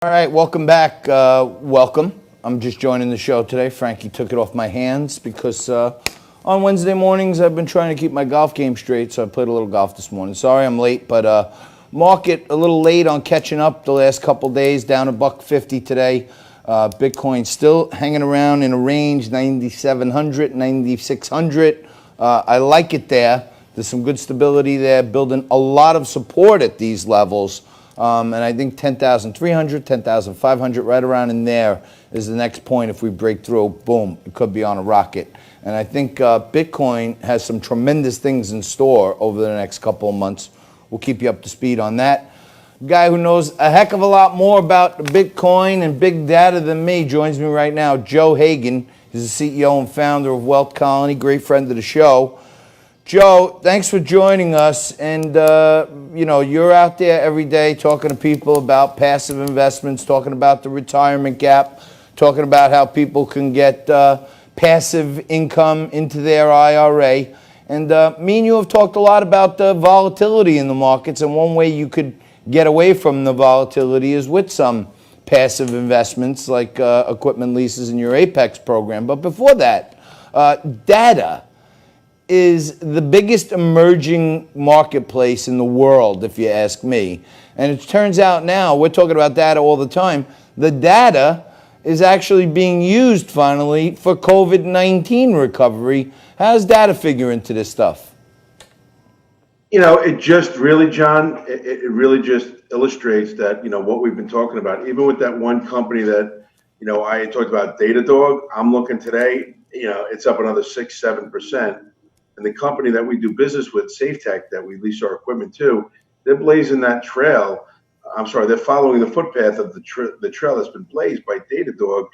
All right, welcome back. Welcome. I'm just joining the show today. Frankie took it off my hands because on Wednesday mornings I've been trying to keep my golf game straight, so I played a little golf this morning. Sorry I'm late, but market a little late on catching up the last couple days, down $1.50 today. Bitcoin still hanging around in a range, 9,700, 9,600. I like it there. There's some good stability there, building a lot of support at these levels. And I think 10,300, 10,500, right around in there is the next point. If we break through, boom, it could be on a rocket. And I think Bitcoin has some tremendous things in store over the next couple of months. We'll keep you up to speed on that. Guy who knows a heck of a lot more about Bitcoin and big data than me joins me right now, Joe Hagan. He's the CEO and founder of Wealth Colony, great friend of the show. Joe, thanks for joining us. And, you're out there every day talking to people about passive investments, talking about the retirement gap, talking about how people can get passive income into their IRA. And me and you have talked a lot about the volatility in the markets. And one way you could get away from the volatility is with some passive investments like equipment leases in your Apex program. But before that, data is the biggest emerging marketplace in the world, if you ask me. And it turns out now, we're talking about data all the time, the data is actually being used finally for COVID-19 recovery. How does data figure into this stuff? It just really, John, it really just illustrates that, what we've been talking about, even with that one company that, I talked about, Datadog. I'm looking today, it's up another 6-7%. And the company that we do business with, SafeTech, that we lease our equipment to, they're blazing that trail. They're following the footpath of the trail that's been blazed by Datadog.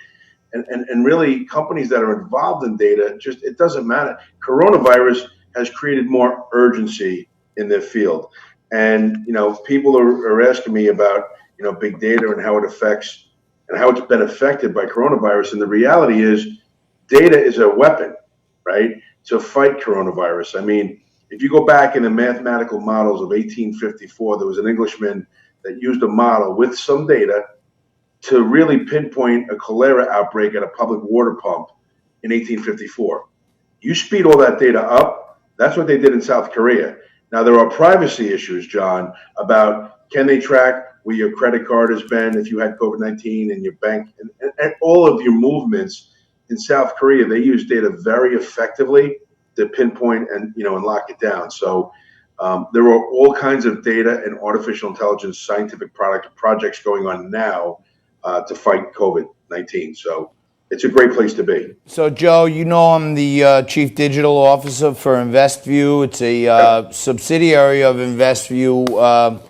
And really, companies that are involved in data, it doesn't matter. Coronavirus has created more urgency in their field. And, people are asking me about, big data and how it affects and how it's been affected by coronavirus. And the reality is data is a weapon, right, to fight coronavirus. I mean, if you go back in the mathematical models of 1854, there was an Englishman that used a model with some data to really pinpoint a cholera outbreak at a public water pump in 1854. You speed all that data up, that's what they did in South Korea. Now, there are privacy issues, John, about can they track where your credit card has been if you had COVID-19 and your bank and all of your movements. In South Korea, they use data very effectively to pinpoint and lock it down. So there are all kinds of data and artificial intelligence scientific projects going on now to fight COVID-19. So it's a great place to be. So, Joe, I'm the Chief Digital Officer for InvestView. It's a subsidiary of InvestView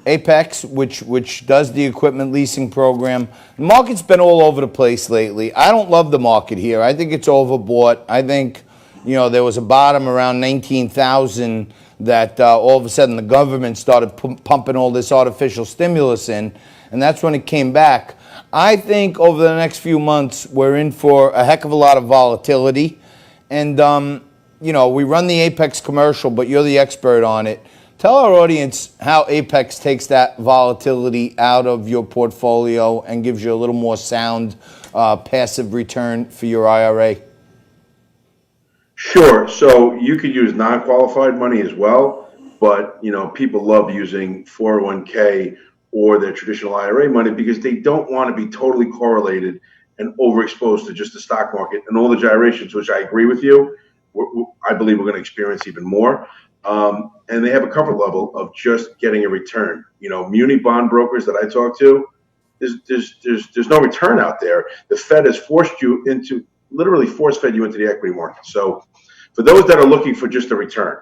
Apex, which does the equipment leasing program. The market's been all over the place lately. I don't love the market here. I think it's overbought. I think, there was a bottom around 19,000 that all of a sudden the government started pumping all this artificial stimulus in, and that's when it came back. I think over the next few months we're in for a heck of a lot of volatility, and we run the Apex commercial, but you're the expert on it. Tell our audience how Apex takes that volatility out of your portfolio and gives you a little more sound passive return for your IRA. Sure. So you could use non-qualified money as well, but people love using 401k or their traditional IRA money because they don't want to be totally correlated and overexposed to just the stock market and all the gyrations, which I agree with you. I believe we're going to experience even more. And they have a comfort level of just getting a return. Muni bond brokers that I talk to, there's no return out there. The Fed has literally force-fed you into the equity market. So for those that are looking for just a return,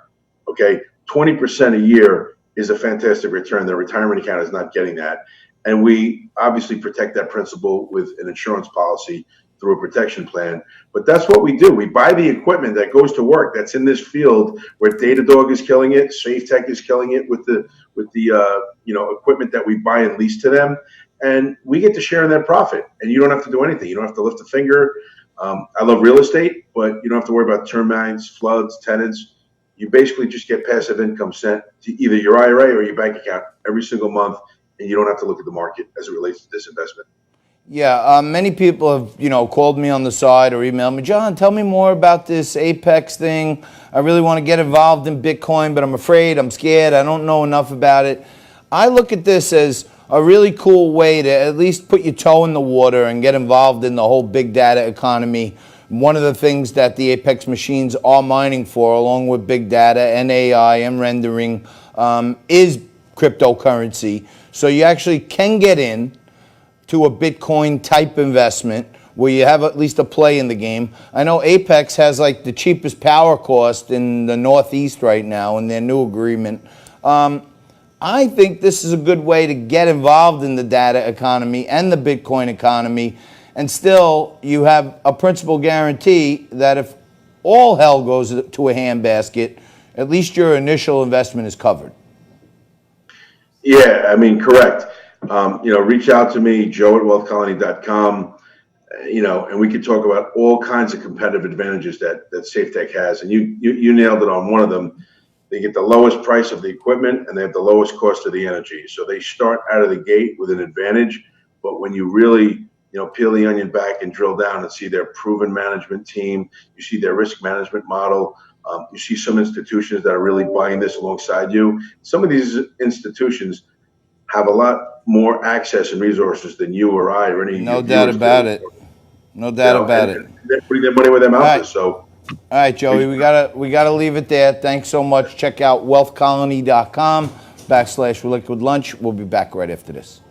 okay, 20% a year is a fantastic return. Their retirement account is not getting that. And we obviously protect that principle with an insurance policy through a protection plan. But that's what we do. We buy the equipment that goes to work that's in this field where Datadog is killing it, SafeTech is killing it with the equipment that we buy and lease to them. And we get to share in that profit. And you don't have to do anything. You don't have to lift a finger. I love real estate, but you don't have to worry about termites, floods, tenants. You basically just get passive income sent to either your IRA or your bank account every single month and you don't have to look at the market as it relates to this investment. Yeah, many people have, called me on the side or emailed me, John, tell me more about this Apex thing. I really want to get involved in Bitcoin, but I'm afraid, I'm scared, I don't know enough about it. I look at this as a really cool way to at least put your toe in the water and get involved in the whole big data economy. One of the things that the Apex machines are mining for, along with big data and AI and rendering, is cryptocurrency. So you actually can get in to a Bitcoin type investment where you have at least a play in the game. I know Apex has like the cheapest power cost in the Northeast right now in their new agreement. I think this is a good way to get involved in the data economy and the Bitcoin economy, and still you have a principal guarantee that if all hell goes to a handbasket, at least your initial investment is covered. Yeah, I mean, correct. Reach out to me, joe@wealthcolony.com, and we could talk about all kinds of competitive advantages that SafeTech has. And you nailed it on one of them. They get the lowest price of the equipment and they have the lowest cost of the energy. So they start out of the gate with an advantage. But when you really, peel the onion back and drill down and see their proven management team, you see their risk management model, you see some institutions that are really buying this alongside you. Some of these institutions have a lot more access and resources than you or I or any No doubt about it. No doubt about it. They're putting their money where their mouth is. So. All right, Joey, we gotta leave it there. Thanks so much. Check out wealthcolony.com/liquid lunch. We'll be back right after this.